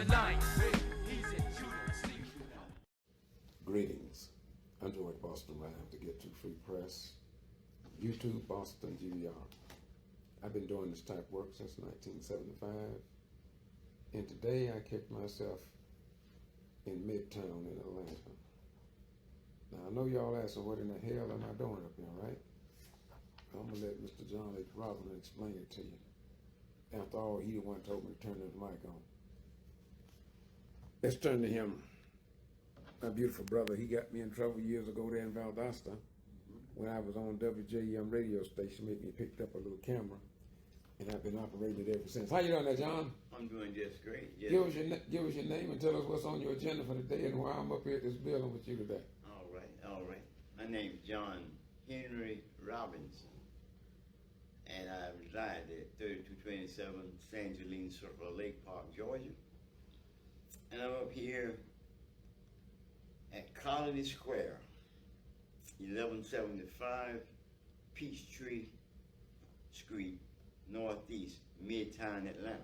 the line. Easy, sleep. Greetings. I'm George Boston Live to Get to Free Press, YouTube, Boston, G.B.R. I've been doing this type of work since 1975, and today I kicked myself in Midtown in Atlanta. Now I know y'all asking what in the hell am I doing up here, right? I'm gonna let Mr. John H. Robinson explain it to you. After all, he the one told me to turn the mic on. Let's turn to him. My beautiful brother, he got me in trouble years ago there in Valdosta when I was on WJM radio station, made me picked up a little camera, and I've been operating it ever since. How you doing there, John? I'm doing just great. Yes. Give us your name and tell us what's on your agenda for today and why I'm up here at this building with you today. All right. My name's John Henry Robinson, and I reside at 3227 Sangeline Circle, Lake Park, Georgia. And I'm up here at Colony Square, 1175 Peachtree Street, Northeast, Midtown, Atlanta.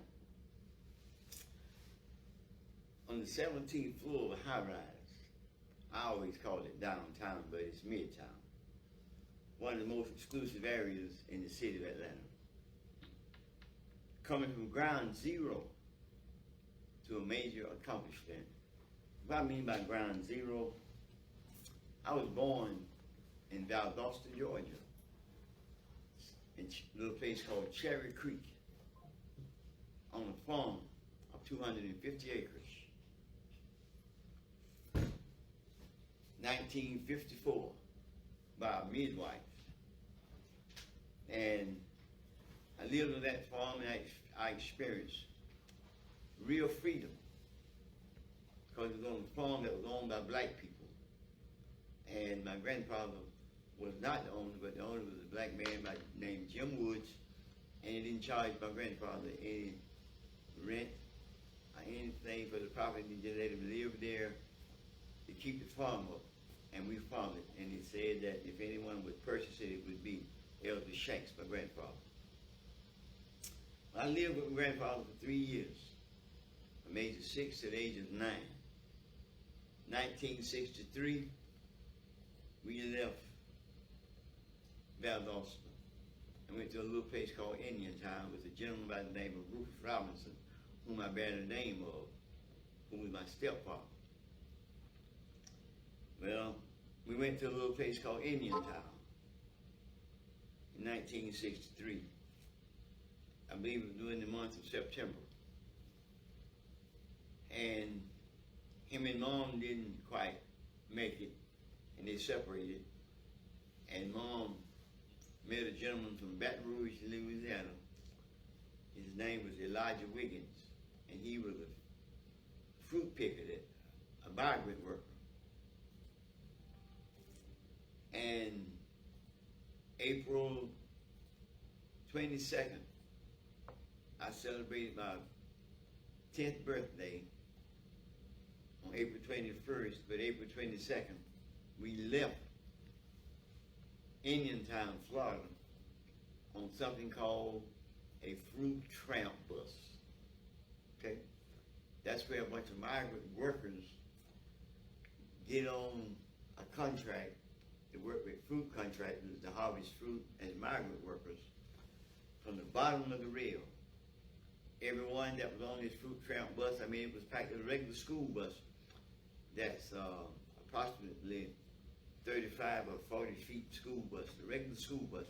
On the 17th floor of a high-rise. I always call it downtown, but it's Midtown. One of the most exclusive areas in the city of Atlanta. Coming from ground zero to a major accomplishment. What I mean by ground zero, I was born in Valdosta, Georgia, in a little place called Cherry Creek, on a farm of 250 acres. 1954, by a midwife. And I lived on that farm and I experienced real freedom, because it was on a farm that was owned by black people. And my grandfather was not the owner, but the owner was a black man named Jim Woods, and he didn't charge my grandfather any rent or anything for the property. He just let him live there to keep the farm up, and we farmed it. And he said that if anyone would purchase it, it would be Elder Shanks, my grandfather. I lived with my grandfather for 3 years, from age of 6 to the age of 9. 1963, we left Valdosta and went to a little place called Indian Town with a gentleman by the name of Rufus Robinson, whom I bear the name of, who was my stepfather. Well, we went to a little place called Indian Town in 1963. I believe it was during the month of September. And him and Mom didn't quite make it, and they separated. And Mom met a gentleman from Baton Rouge, Louisiana. His name was Elijah Wiggins, and he was a fruit picker, a migrant worker. And April 22nd, I celebrated my 10th birthday on April 21st, but April 22nd, we left Indiantown, Florida, on something called a fruit tramp bus. Okay? That's where a bunch of migrant workers get on a contract to work with fruit contractors to harvest fruit as migrant workers from the bottom of the rail. Everyone that was on this fruit tramp bus, I mean, it was packed as a regular school bus that's approximately 35 or 40 feet school bus, a regular school bus,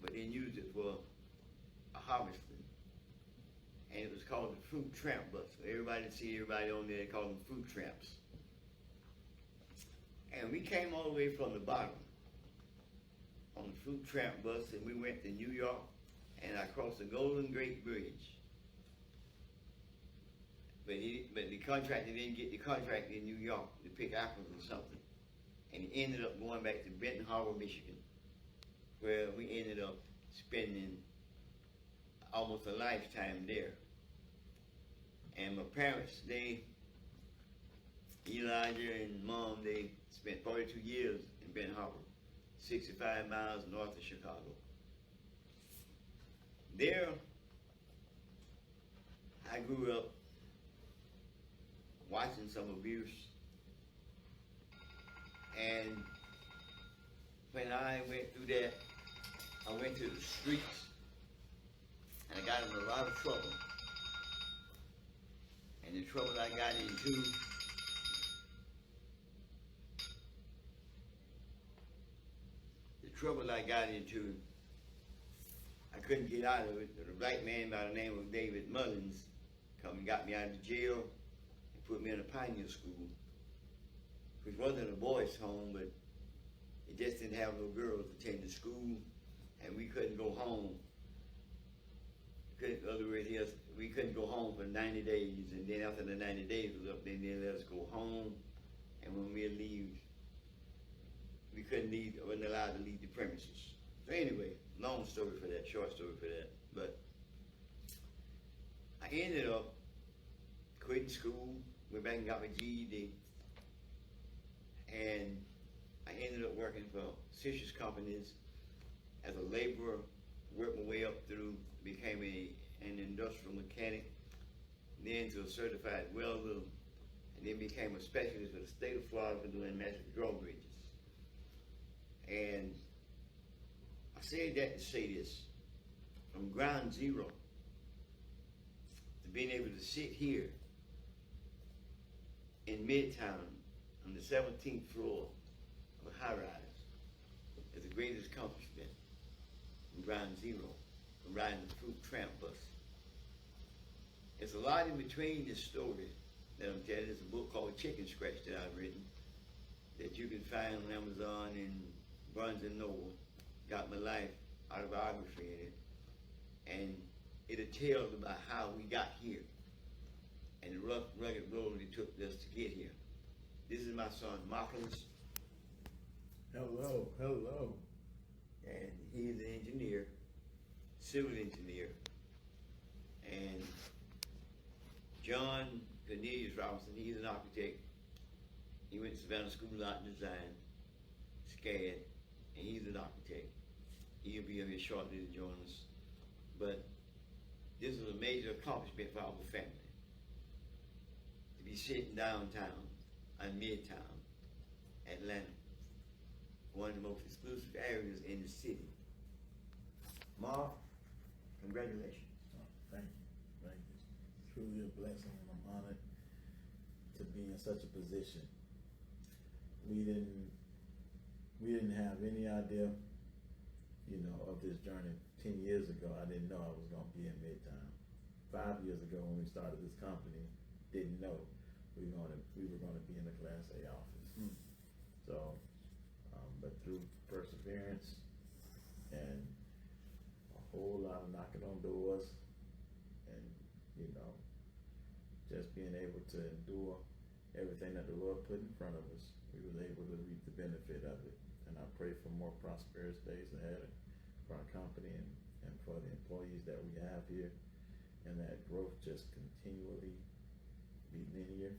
but they used it for a harvesting. And it was called the fruit tramp bus. So everybody see everybody on there, they call them fruit tramps. And we came all the way from the bottom on the fruit tramp bus, and we went to New York, and I crossed the Golden Gate Bridge. But the contractor didn't get the contract in New York to pick apples or something. And he ended up going back to Benton Harbor, Michigan, where we ended up spending almost a lifetime there. And my parents, Elijah and Mom, they spent 42 years in Benton Harbor, 65 miles north of Chicago. There, I grew up watching some abuse. And when I went through that, I went to the streets and I got in a lot of trouble. And the trouble I got into, I couldn't get out of it. A black man by the name of David Mullins come and got me out of jail and put me in a pioneer school, which wasn't a boys' home, but it just didn't have no girls attending school, and we couldn't go home. In other words, yes, we couldn't go home for 90 days, and then after the 90 days was up, then they let us go home, and when we leave, we couldn't leave, wasn't allowed to leave the premises. So anyway, long story for that, short story for that, but I ended up quitting school, went back and got my GED, and I ended up working for citrus companies as a laborer, worked my way up through, became an industrial mechanic, then to a certified welder, and then became a specialist for the state of Florida for doing massive drawbridges. And I say that to say this, from ground zero to being able to sit here in Midtown on the 17th floor of a high-rise is the greatest accomplishment from ground zero, from riding the fruit tramp bus. There's a lot in between this story that I'm telling. There's a book called Chicken Scratch that I've written that you can find on Amazon and Barnes & Noble. Got my life autobiography in it, and it tells about how we got here and the rough, rugged road it took us to get here. This is my son, MARCULUS. Hello, hello. And he's an engineer, civil engineer. And John Cornelius Robinson, he's an architect. He went to Savannah School of Art and Design, SCAD, and he's an architect. He'll be here shortly to join us. But this is a major accomplishment for our family. To be sitting downtown in Midtown, Atlanta, one of the most exclusive areas in the city. Ma, congratulations. Oh, thank you, thank you. It's truly a blessing, and I'm honored to be in such a position. We didn't have any idea, of this journey. 10 years ago, I didn't know I was going to be in Midtown. 5 years ago, when we started this company, didn't know we were going to be in a Class A office. So, but through perseverance and a whole lot of knocking on doors, and just being able to endure everything that the Lord put in front of us, we was able to reap the benefit of it. And I pray for more prosperous days ahead for our company and for the employees that we have here, and that growth just continually be linear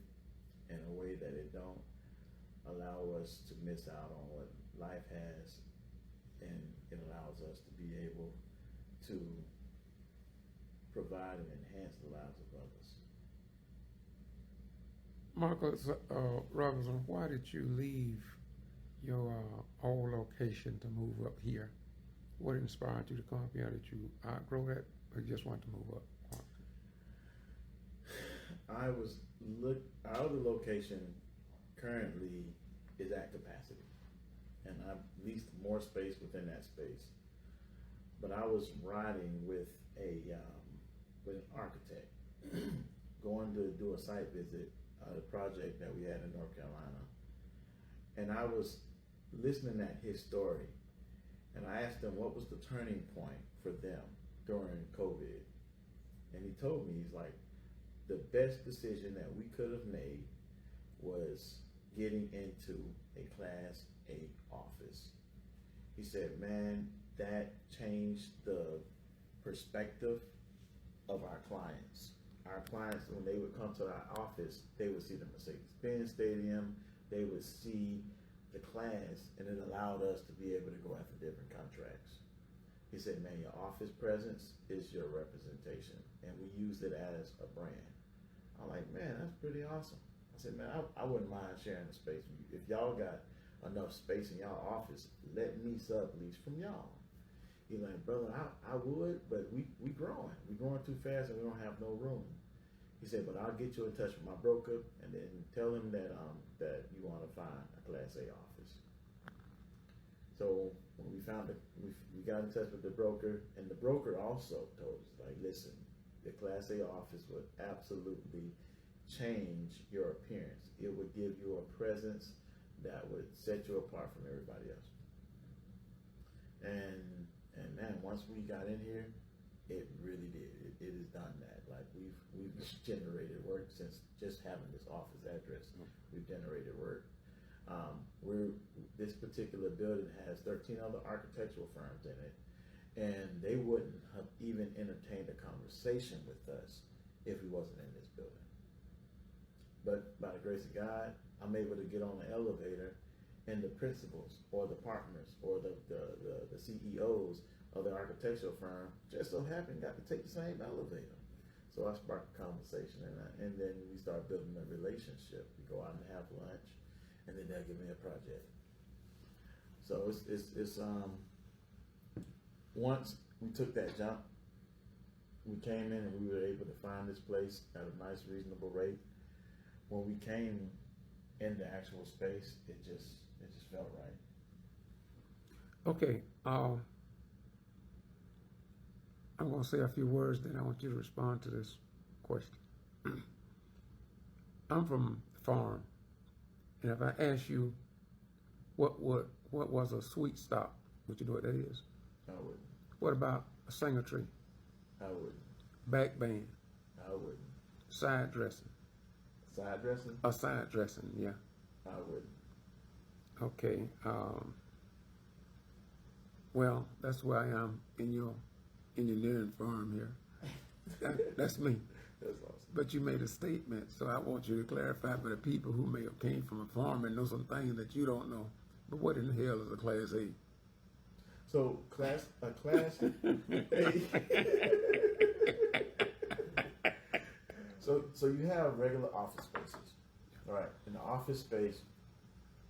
in a way that it don't allow us to miss out on what life has, and it allows us to be able to provide and enhance the lives of others. Marcus Robinson, why did you leave your old location to move up here? What inspired you to come up here? Did you outgrow that, or you just wanted to move up? Our other location currently is at capacity, and I've leased more space within that space. But I was riding with with an architect, going to do a site visit, a project that we had in North Carolina, and I was listening at his story, and I asked him what was the turning point for them during COVID, and he told me, he's like, the best decision that we could have made was getting into a Class A office. He said, man, that changed the perspective of our clients. Our clients, when they would come to our office, they would see the Mercedes-Benz Stadium, they would see the class, and it allowed us to be able to go after different contracts. He said, man, your office presence is your representation, and we use it as a brand. I'm like, man, that's pretty awesome. I I said, man, I wouldn't mind sharing the space. If y'all got enough space in y'all office, let me sublease from y'all. He's like, brother, I would, but we growing. We growing too fast and we don't have no room. He said, but I'll get you in touch with my broker and then tell him that that you want to find a Class A office. So when we found it, we got in touch with the broker, and the broker also told us, like, listen, the Class A office would absolutely change your appearance. It would give you a presence that would set you apart from everybody else. And man, once we got in here, it really did. It has done that. Like we've generated work since just having this office address. We've generated work. This particular building has 13 other architectural firms in it, and they wouldn't have even entertained a conversation with us if we wasn't in this building. But by the grace of God, I'm able to get on the elevator, and the principals or the partners or the CEOs of the architectural firm just so happened got to take the same elevator. So I sparked a conversation, and then we start building a relationship. We go out and have lunch, and then they'll give me a project. So it's once we took that jump, we came in and we were able to find this place at a nice, reasonable rate. When we came in the actual space, it just felt right. Okay, I'm going to say a few words, then I want you to respond to this question. I'm from the farm, and if I ask you what was a sweet stop, would you know what that is? I wouldn't. What about a singer tree? I wouldn't. Back band? I wouldn't. Side dressing? Side dressing? A side dressing, yeah. I wouldn't. Okay. Well, that's where I am in your engineering firm here. That's me. That's awesome. But you made a statement, so I want you to clarify for the people who may have came from a farm and know some things that you don't know. But what in the hell is a Class A? So Class A. So you have regular office spaces, all right? And the office space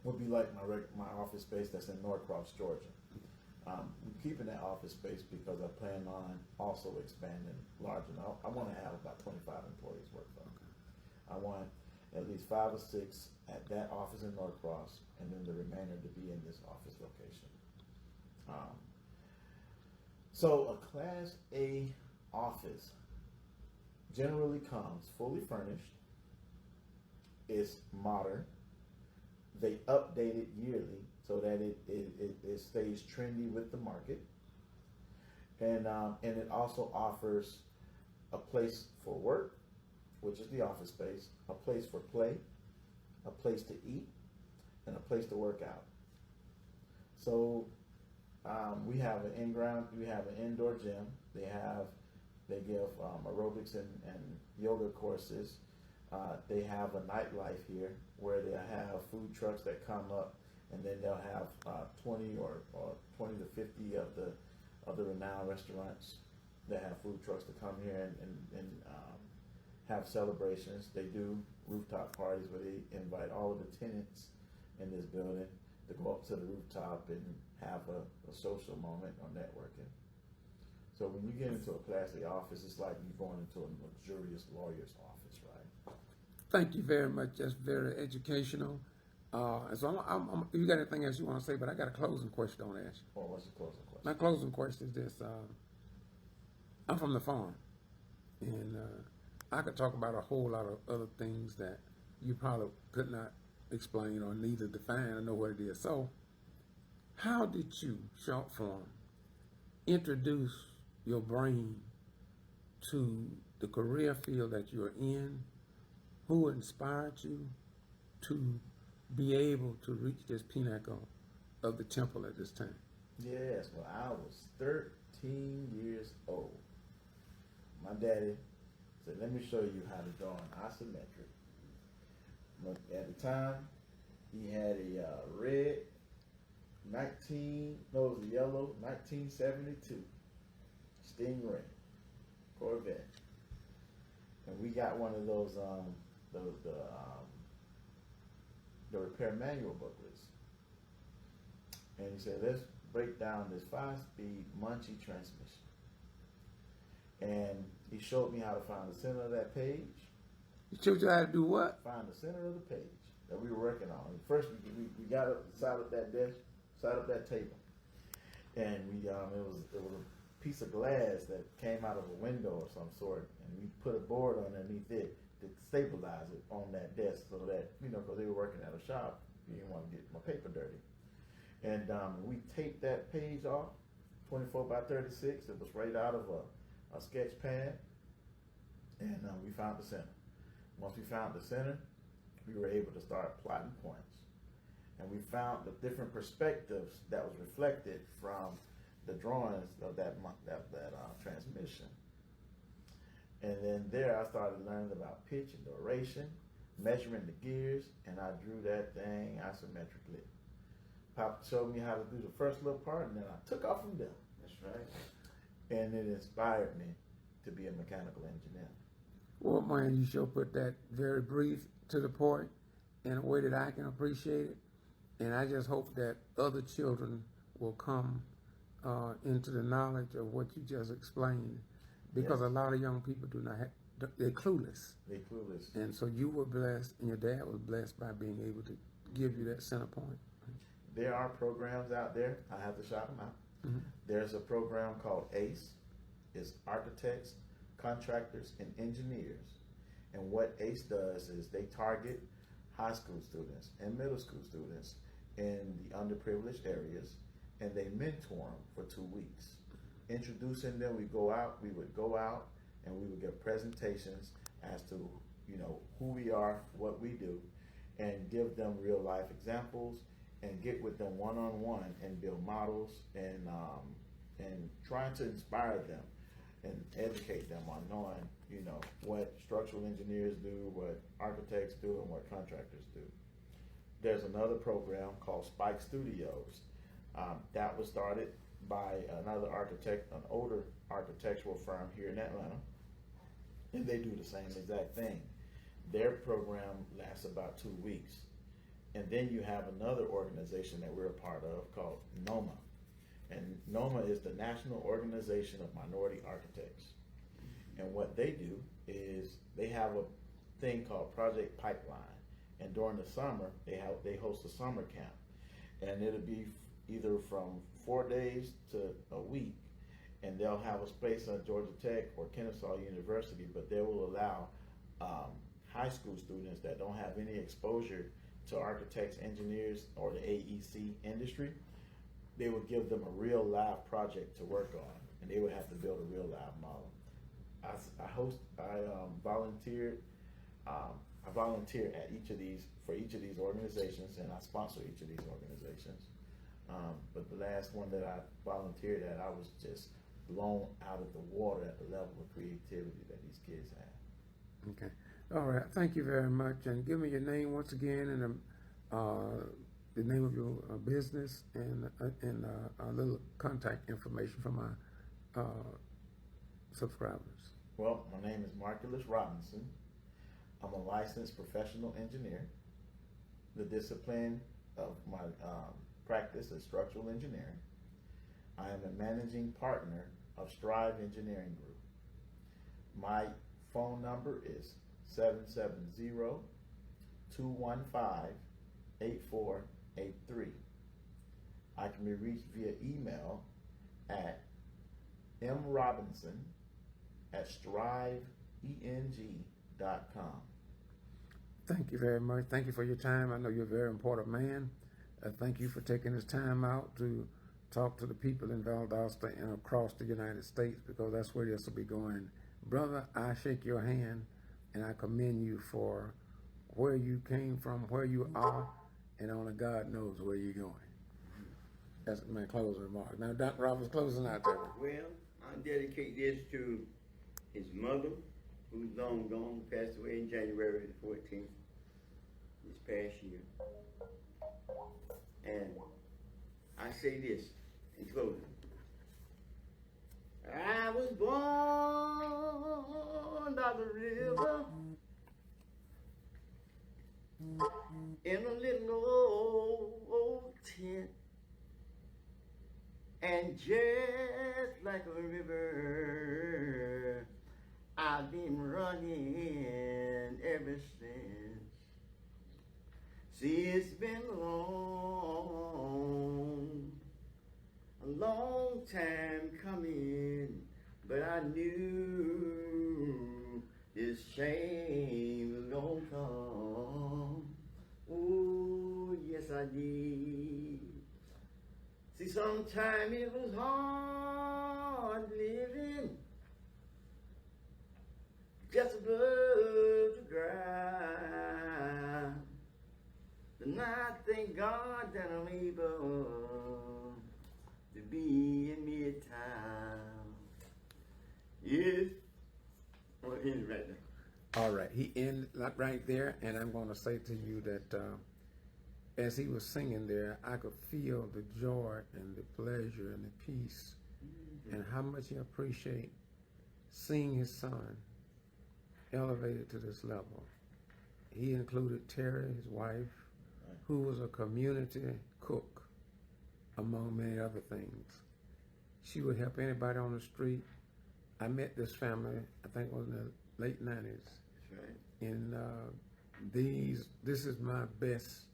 would be like my office space that's in Norcross, Georgia. I'm keeping that office space because I plan on also expanding large enough. I want to have about 25 employees work for. I want at least 5 or 6 at that office in Norcross, and then the remainder to be in this office location. So a Class A office generally comes fully furnished. It's modern. They update it yearly so that it stays trendy with the market. And it also offers a place for work, which is the office space, a place for play, a place to eat, and a place to work out. So we have an indoor gym. They give aerobics and yoga courses. They have a nightlife here where they have food trucks that come up, and then they'll have 20 or 20 to 50 of the renowned restaurants that have food trucks to come here and have celebrations. They do rooftop parties where they invite all of the tenants in this building to go up to the rooftop and have a social moment or networking. So when you get into a Class A office, it's like you're going into a luxurious lawyer's office, right? Thank you very much. That's very educational. So you got anything else you want to say? But I got a closing question I want to ask you. Well, what's the closing question? My closing question is this. I'm from the farm, and I could talk about a whole lot of other things that you probably could not explain or neither define or know what it is. So how did you, short form, introduce your brain to the career field that you're in? Who inspired you to be able to reach this pinnacle of the temple at this time? Yes, well, I was 13 years old. My daddy said, let me show you how to draw an isometric. But at the time, he had a red it was a yellow 1972 Stingray Corvette. And we got one of those the repair manual booklets. And he said, let's break down this 5-speed Munchie transmission. And he showed me how to find the center of that page. He showed you how to do what? Find the center of the page that we were working on. First, we got to side up that desk, side up that table. And it was a piece of glass that came out of a window of some sort, and we put a board underneath it to stabilize it on that desk so that, because they were working at a shop, you didn't want to get my paper dirty. And we taped that page off, 24 by 36. It was right out of a sketch pad, and we found the center. Once we found the center, we were able to start plotting points. And we found the different perspectives that was reflected from the drawings of that transmission. And then there I started learning about pitch and duration, measuring the gears, and I drew that thing isometrically. Pop showed me how to do the first little part, and then I took off from there. That's right. And it inspired me to be a mechanical engineer. Well, man, you sure put that very brief to the point in a way that I can appreciate it. And I just hope that other children will come into the knowledge of what you just explained, because Yes. a lot of young people do not have, they're clueless. They're clueless. And so you were blessed, and your dad was blessed by being able to give you that center point. There are programs out there. I have to shout them out. Mm-hmm. There's a program called ACE. It's Architects, Contractors, and Engineers. And what ACE does is they target high school students and middle school students in the underprivileged areas, and they mentor them for 2 weeks. Introducing them, we would go out and we would give presentations as to, who we are, what we do, and give them real life examples, and get with them one-on-one and build models, and trying to inspire them and educate them on knowing, what structural engineers do, what architects do, and what contractors do. There's another program called Spike Studios. That was started by another architect, an older architectural firm here in Atlanta, and they do the same exact thing. Their program lasts about 2 weeks. And then you have another organization that we're a part of called NOMA. And NOMA is the National Organization of Minority Architects. And what they do is they have a thing called Project Pipeline. And during the summer, they host a summer camp. And it'll be either from 4 days to a week. And they'll have a space at Georgia Tech or Kennesaw University, but they will allow high school students that don't have any exposure to architects, engineers, or the AEC industry. They would give them a real live project to work on, and they would have to build a real live model. I volunteer at each of these organizations, and I sponsor each of these organizations. But the last one that I volunteered at, I was just blown out of the water at the level of creativity that these kids have. Okay. All right. Thank you very much. And give me your name once again, and the name of your business, and a little contact information for my subscribers. Well, my name is MARCULUS Robinson. I'm a licensed professional engineer. The discipline of my practice is structural engineering. I am a managing partner of Strive Engineering Group. My phone number is 770-215-8483. I can be reached via email at mrobinson@striveeng.com. Thank you very much. Thank you for your time. I know you're a very important man. Thank you for taking this time out to talk to the people in Valdosta and across the United States, because that's where this will be going. Brother, I shake your hand, and I commend you for where you came from, where you are, and only God knows where you're going. That's my closing remark. Now, Dr. Roberts, closing out there. Well, I dedicate this to his mother, who's long gone, passed away in January the 14th, this past year. And I say this in closing. I was born by the river in a little old tent. And just like a river, I've been running ever since. See, it's been a long time coming, but I knew this change was gonna come. Oh, yes, I did. See, sometimes it was hard living just above the ground. But now I thank God that I'm able to be in Midtown. Yes. Well, it is right now. All right, he ended right there, and I'm going to say to you that as he was singing there, I could feel the joy and the pleasure and the peace, and how much he appreciated seeing his son elevated to this level. He included Terry, his wife, who was a community cook, among many other things. She would help anybody on the street. I met this family, I think it was in the late 90s. That's right. And this is my best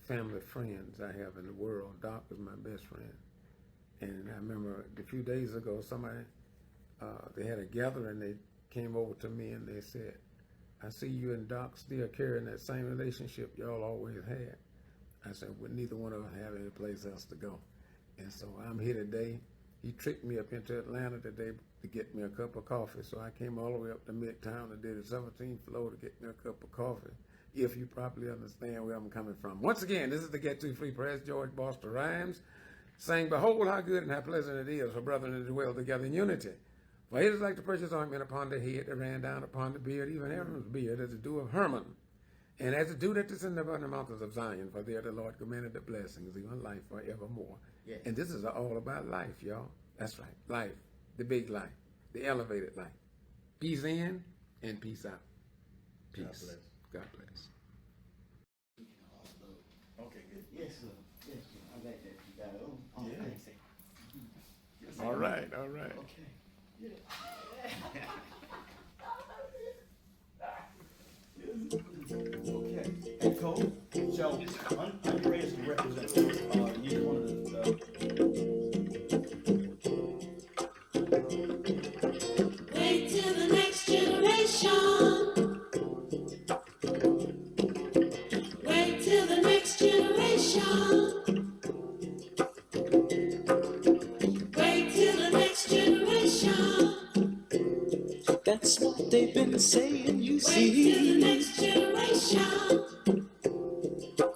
family friends I have in the world. Doc is my best friend. And I remember a few days ago, somebody, they had a gathering, they came over to me and they said, I see you and Doc still carrying that same relationship y'all always had. I said, well, neither one of us have any place else to go. And so I'm here today. He tricked me up into Atlanta today to get me a cup of coffee. So I came all the way up to Midtown and did the 17th floor to get me a cup of coffee, if you properly understand where I'm coming from. Once again, this is the Get To Free Press. George Boston Rhymes saying, behold how good and how pleasant it is for brethren to dwell together in unity. For it is like the precious ointment upon the head that ran down upon the beard, even Aaron's beard, as the dew of Hermon, and as the dew that descended upon the mountains of Zion. For there the Lord commanded the blessings, even life forevermore. Yes. And this is all about life, y'all. That's right. Life. The big life. The elevated life. Peace in and peace out. Peace. God bless. God bless. Okay, good. Yes, sir. Yes, sir. I like that. You got it. Oh, Yeah. thanks. Yes, All sir. right, all right. Okay. Yeah. Okay, and Cole, so Andre is the representative, neither one of the, Wait till the next generation. Wait till the next generation. Wait till the next generation. That's what they've been saying, you Wait till the see. next generation.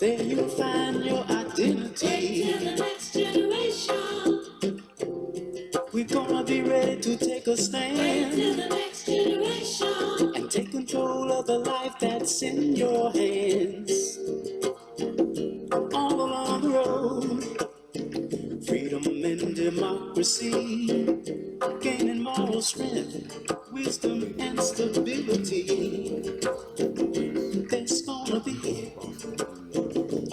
There you'll find your Wait till identity. the next generation. We're gonna be ready to take a Wait till stand the next generation. and take control of the life that's in your hands. All along the road, freedom and democracy, gaining moral strength, wisdom and stability. There's gonna be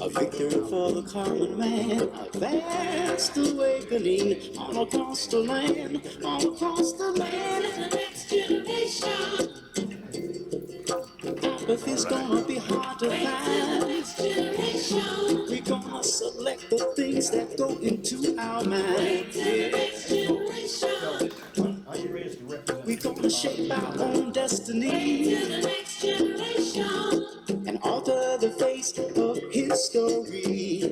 a victory for the common man, a vast awakening all across the land, all across the land. The next generation. Apathy's gonna be hard to Wait till the find. next generation. We're gonna select the things that go into our Wait mind. till the next generation. Andre is the representative. We're gonna shape our own Wait destiny till the next generation. and alter the face of history.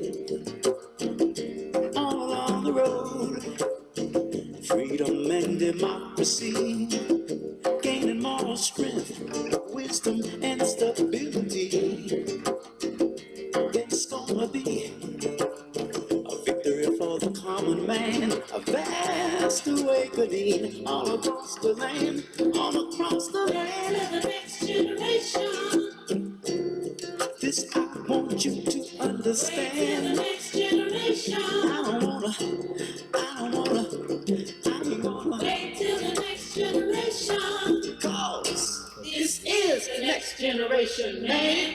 All along the road, freedom and democracy, gaining moral strength, wisdom and stability. There's gonna be a victory for the common man, a vast awakening all across the land, all across the land. To the next generation. This I want you to Wait till the understand. next generation. I ain't gonna, Wait till the next generation. cause This is the next generation, man.